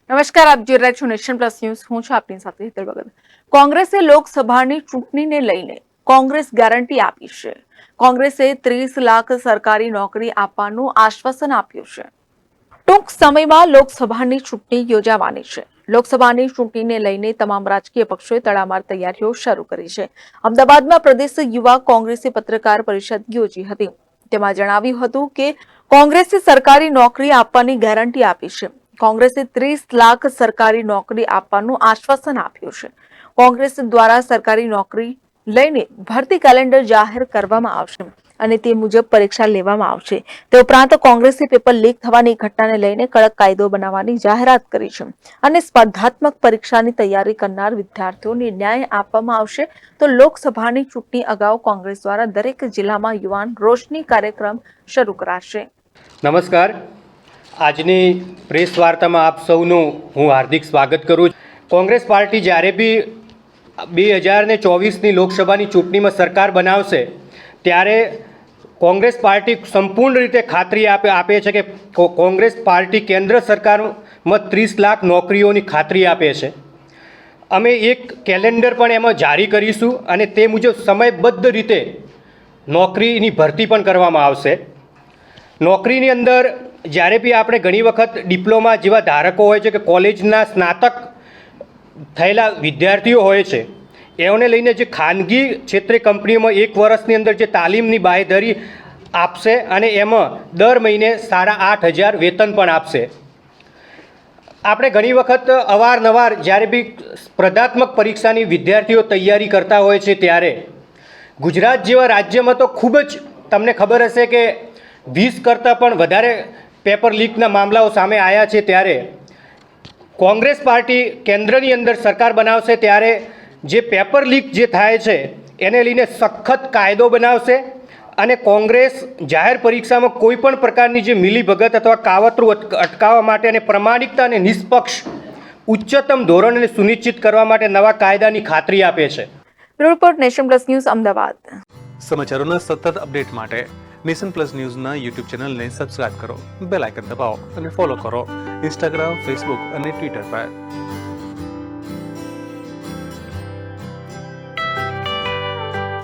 નમસ્કાર, આપ જોઈ રહ્યા છો નેશન પ્લસ ન્યૂઝ. હું છું આપની સાથે હેતલ ભગત. કોંગ્રેસે લોકસભાની ચૂંટણીને લઈને કોંગ્રેસ ગેરંટી આપી છે. કોંગ્રેસે 30 લાખ સરકારી નોકરી આપવાનું આશ્વાસન આપ્યું છે. ટૂંક સમયમાં લોકસભાની ચૂંટણી યોજાવાની છે. લોકસભાની ચૂંટણીને લઈને તમામ રાજકીય પક્ષોએ તડામાર તૈયારીઓ શરૂ કરી છે. અમદાવાદમાં પ્રદેશ યુવા કોંગ્રેસે પત્રકાર પરિષદ યોજી હતી. તેમાં જણાવ્યું હતું કે કોંગ્રેસે સરકારી નોકરી આપવાની ગેરંટી આપી છે. કોંગ્રેસે 30 લાખ સરકારી નોકરી આપવાનું આશ્વાસન આપ્યું છે. કોંગ્રેસ દ્વારા સરકારી નોકરી લઈને ભરતી કેલેન્ડર જાહેર કરવામાં આવશે અને તે મુજબ પરીક્ષા લેવામાં આવશે. તે ઉપરાંત કોંગ્રેસે પેપર લીક થવાની ઘટનાને લઈને કડક કાયદો બનાવવાની જાહેરાત કરી છે અને સ્પર્ધાત્મક પરીક્ષાની તૈયારી કરનાર વિદ્યાર્થીઓને ન્યાય આપવામાં આવશે. તો લોકસભાની ચૂંટણી અગાઉ કોંગ્રેસ દ્વારા દરેક જિલ્લામાં યુવાન રોશની કાર્યક્રમ શરૂ કરાશે. નમસ્કાર. આજની પ્રેસ વાર્તામાં આપ સૌનું હું હાર્દિક સ્વાગત કરું છું. કોંગ્રેસ પાર્ટી જ્યારે બી 2024ની લોકસભાની ચૂંટણીમાં સરકાર બનાવશે ત્યારે કોંગ્રેસ પાર્ટી સંપૂર્ણ રીતે ખાતરી આપે છે કે કોંગ્રેસ પાર્ટી કેન્દ્ર સરકારમાં 30 લાખ નોકરીઓની ખાતરી આપે છે. અમે એક કેલેન્ડર પણ એમાં જારી કરીશું અને તે મુજબ સમયબદ્ધ રીતે નોકરીની ભરતી પણ કરવામાં આવશે. નોકરીની અંદર જ્યારે બી આપણે ઘણી વખત ડિપ્લોમા જેવા ધારકો હોય છે કે કોલેજના સ્નાતક થયેલા વિદ્યાર્થીઓ હોય છે, એઓને લઈને જે ખાનગી ક્ષેત્રે કંપનીઓમાં 1 વર્ષની અંદર જે તાલીમની બાંયધરી આપશે અને એમાં દર મહિને 8,500 વેતન પણ આપશે. આપણે ઘણી વખત અવારનવાર જ્યારે બી સ્પર્ધાત્મક પરીક્ષાની વિદ્યાર્થીઓ તૈયારી કરતા હોય છે ત્યારે ગુજરાત જેવા રાજ્યમાં તો ખૂબ જ તમને ખબર હશે કે 20 કરતાં પણ વધારે પેપર લીકના મામલાઓ સામે આવ્યા છે. ત્યારે કોંગ્રેસ પાર્ટી કેન્દ્રની અંદર સરકાર બનાવશે ત્યારે જે પેપર લીક જે થાય છે એને લઈને સખત કાયદો બનાવશે અને કોંગ્રેસ જાહેર પરીક્ષામાં કોઈ પણ પ્રકારની જે મિલીભગત અથવા કાવતરું અટકાવવા માટે અને પ્રમાણિકતા અને નિષ્પક્ષ ઉચ્ચતમ ધોરણને સુનિશ્ચિત કરવા માટે નવા કાયદાની ખાતરી આપે છે. Report nation plus news Ahmedabad. સમાચારોના સતત અપડેટ માટે નેશન પ્લસ ન્યૂઝના યુટ્યુબ ચેનલને સબસ્ક્રાઇબ કરો, બેલ આઇકન દબાવો અને ફોલો કરો ઇન્સ્ટાગ્રામ, ફેસબુક અને ટ્વિટર પર.